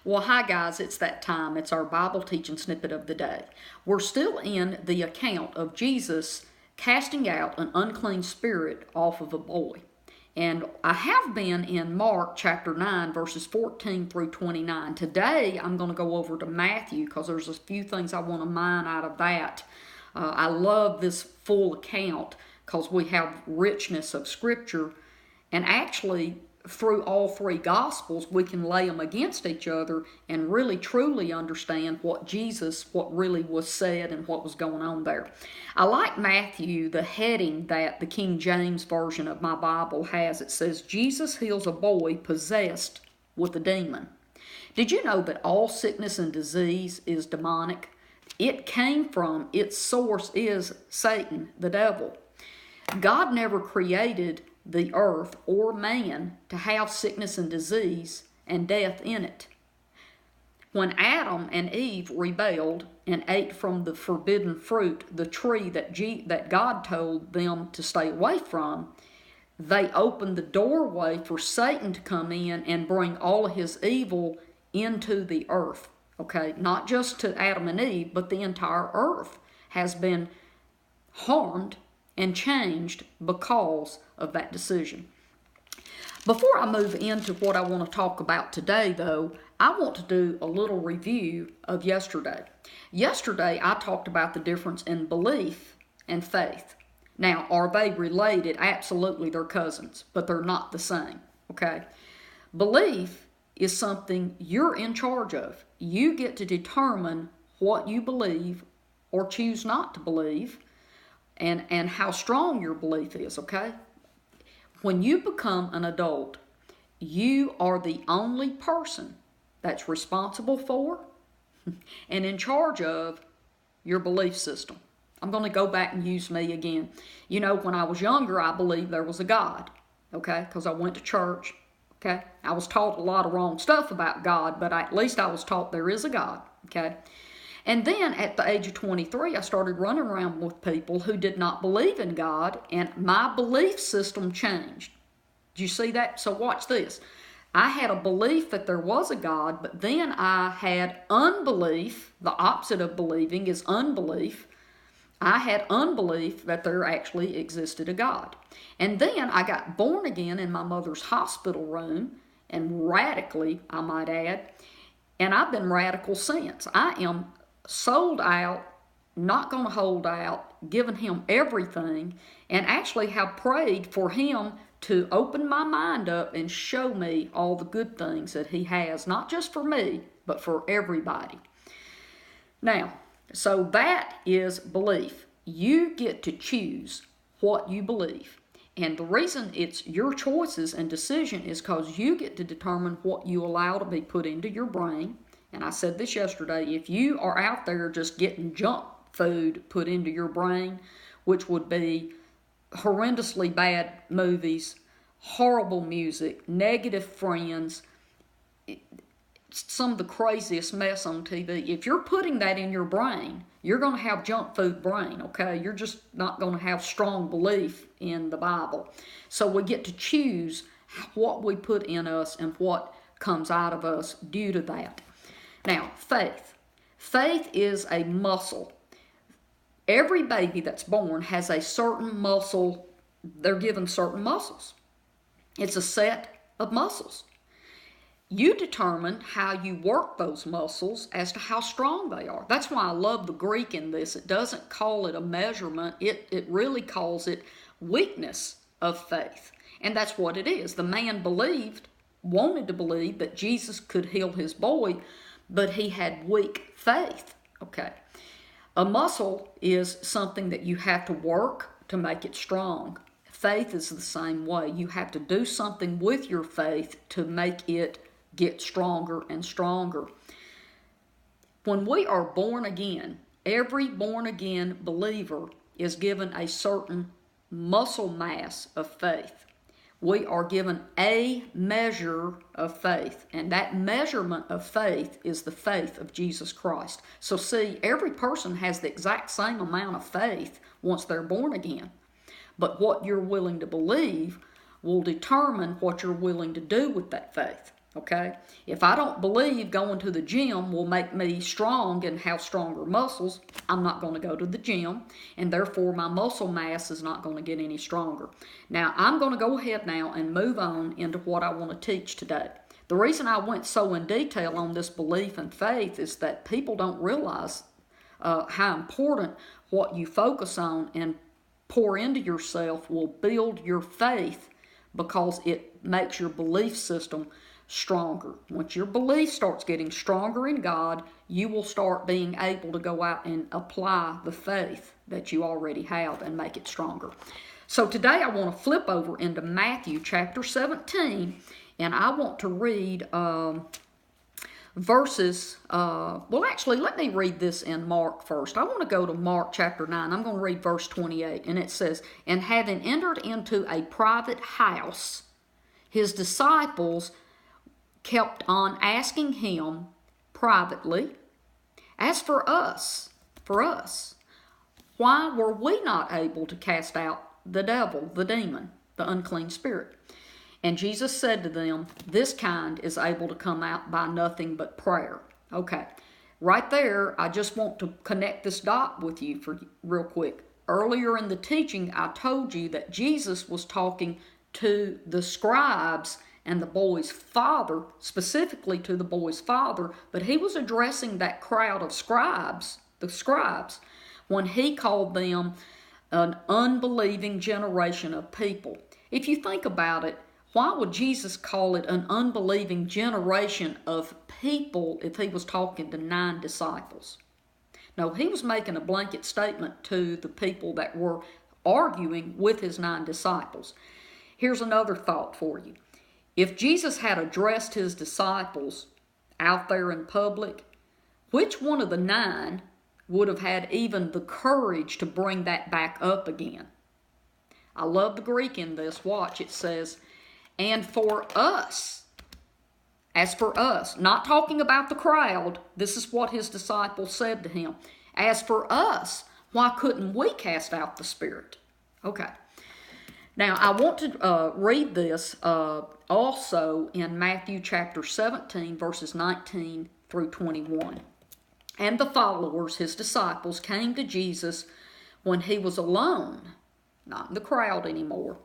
Well, hi guys, it's that time. It's our Bible teaching snippet of the day. We're still in the account of Jesus casting out an unclean spirit off of a boy. And I have been in Mark chapter 9, verses 14 through 29. Today, I'm going to go over to Matthew because there's a few things I want to mine out of that. I love this full account because we have richness of Scripture. And actually, through all three Gospels, we can lay them against each other and really truly understand what really was said and what was going on there. I like Matthew, the heading that the King James Version of my Bible has. It says, Jesus heals a boy possessed with a demon. Did you know that all sickness and disease is demonic? Its source is Satan, the devil. God never created the earth or man to have sickness and disease and death in it. When Adam and Eve rebelled and ate from the forbidden fruit, the tree that God told them to stay away from, they opened the doorway for Satan to come in and bring all of his evil into the earth. Okay, not just to Adam and Eve, but the entire earth has been harmed and changed because of that decision. Before I move into what I want to talk about today, though, I want to do a little review of yesterday. Yesterday, I talked about the difference in belief and faith. Now, are they related? Absolutely, they're cousins, but they're not the same, okay? Belief is something you're in charge of. You get to determine what you believe or choose not to believe, and how strong your belief is, okay? When you become an adult, you are the only person that's responsible for and in charge of your belief system. I'm going to go back and use me again. You know, when I was younger, I believed there was a God, okay? Because I went to church, okay? I was taught a lot of wrong stuff about God, but at least I was taught there is a God, okay? And then at the age of 23, I started running around with people who did not believe in God, and my belief system changed. Do you see that? So watch this. I had a belief that there was a God, but then I had unbelief. The opposite of believing is unbelief. I had unbelief that there actually existed a God. And then I got born again in my mother's hospital room, and radically, I might add, and I've been radical since. I am sold out, not going to hold out, giving him everything, and actually have prayed for him to open my mind up and show me all the good things that he has, not just for me, but for everybody. Now, so that is belief. You get to choose what you believe. And the reason it's your choices and decision is because you get to determine what you allow to be put into your brain. And I said this yesterday, if you are out there just getting junk food put into your brain, which would be horrendously bad movies, horrible music, negative friends, some of the craziest mess on TV, if you're putting that in your brain, you're going to have junk food brain, okay? You're just not going to have strong belief in the Bible. So we get to choose what we put in us and what comes out of us due to that. Now, faith. Faith is a muscle. Every baby that's born has a certain muscle. They're given certain muscles. It's a set of muscles. You determine how you work those muscles as to how strong they are. That's why I love the Greek in this. It doesn't call it a measurement. It really calls it weakness of faith. And that's what it is. The man wanted to believe that Jesus could heal his boy, but he had weak faith, okay? A muscle is something that you have to work to make it strong. Faith is the same way. You have to do something with your faith to make it get stronger and stronger. When we are born again, every born again believer is given a certain muscle mass of faith. We are given a measure of faith, and that measurement of faith is the faith of Jesus Christ. So see, every person has the exact same amount of faith once they're born again. But what you're willing to believe will determine what you're willing to do with that faith. Okay? If I don't believe going to the gym will make me strong and have stronger muscles, I'm not going to go to the gym, and therefore my muscle mass is not going to get any stronger. Now, I'm going to go ahead now and move on into what I want to teach today. The reason I went so in detail on this belief and faith is that people don't realize how important what you focus on and pour into yourself will build your faith, because it makes your belief system stronger. Once your belief starts getting stronger in God, you will start being able to go out and apply the faith that you already have and make it stronger. So today I want to flip over into Matthew chapter 17, and I want to read verses, actually, let me read this in Mark first. I want to go to Mark chapter 9. I'm going to read verse 28, and it says, "And having entered into a private house, his disciples kept on asking him privately, 'As for us, why were we not able to cast out the devil, the demon, the unclean spirit?' And Jesus said to them, 'This kind is able to come out by nothing but prayer.'" Okay, right there, I just want to connect this dot with you for real quick. Earlier in the teaching, I told you that Jesus was talking to the scribes and the boy's father, specifically to the boy's father, but he was addressing that crowd of scribes, the scribes, when he called them an unbelieving generation of people. If you think about it, why would Jesus call it an unbelieving generation of people if he was talking to 9 disciples? No, he was making a blanket statement to the people that were arguing with his 9 disciples. Here's another thought for you. If Jesus had addressed his disciples out there in public, which one of the 9 would have had even the courage to bring that back up again? I love the Greek in this. Watch, it says, "And for us," as for us, not talking about the crowd, this is what his disciples said to him. "As for us, why couldn't we cast out the spirit?" Okay. Now, I want to read this also in Matthew chapter 17, verses 19 through 21. "And the followers, his disciples, came to Jesus when he was alone," not in the crowd anymore,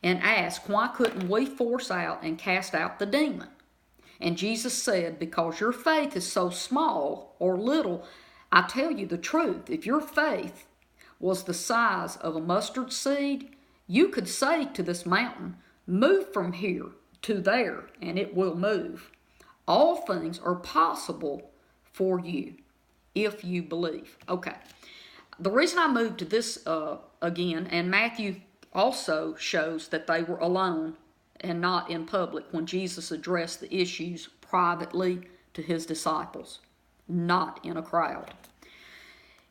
"and asked, 'Why couldn't we force out and cast out the demon?' And Jesus said, 'Because your faith is so small or little. I tell you the truth, if your faith was the size of a mustard seed, you could say to this mountain, move from here to there, and it will move. All things are possible for you if you believe." Okay. The reason I moved to this again, and Matthew also shows that they were alone and not in public when Jesus addressed the issues privately to his disciples, not in a crowd.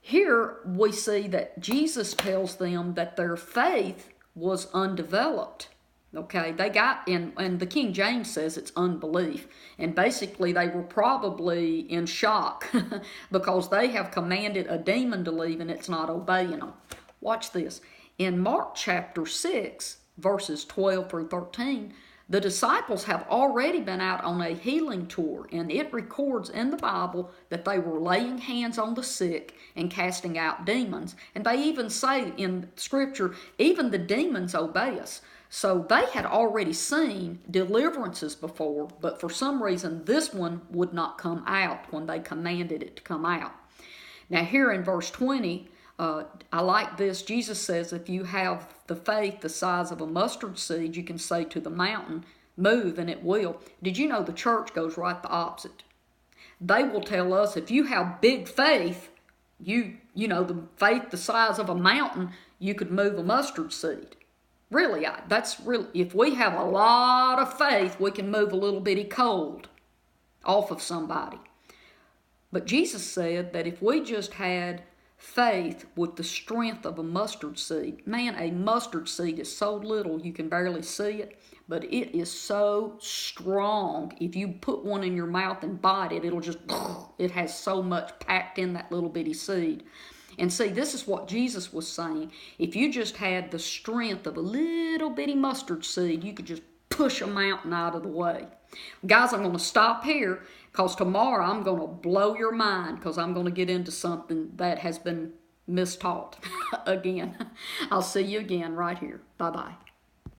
Here we see that Jesus tells them that their faith was undeveloped. Okay, they got in, and the King James says it's unbelief. And basically they were probably in shock because they have commanded a demon to leave and it's not obeying them. Watch this. In Mark chapter 6, verses 12 through 13, the disciples have already been out on a healing tour, and it records in the Bible that they were laying hands on the sick and casting out demons. And they even say in Scripture, even the demons obey us. So they had already seen deliverances before, but for some reason this one would not come out when they commanded it to come out. Now here in verse 20, I like this. Jesus says, if you have the faith the size of a mustard seed, you can say to the mountain, move, and it will. Did you know the church goes right the opposite? They will tell us, if you have big faith, you know, the faith the size of a mountain, you could move a mustard seed. Really, that's really, if we have a lot of faith, we can move a little bitty cold off of somebody. But Jesus said that if we just had faith with the strength of a mustard seed. Man, a mustard seed is so little you can barely see it, but it is so strong. If you put one in your mouth and bite it, it'll just, it has so much packed in that little bitty seed. And see, this is what Jesus was saying. If you just had the strength of a little bitty mustard seed, you could just push a mountain out of the way. Guys, I'm going to stop here because tomorrow I'm going to blow your mind because I'm going to get into something that has been mistaught again. I'll see you again right here. Bye-bye.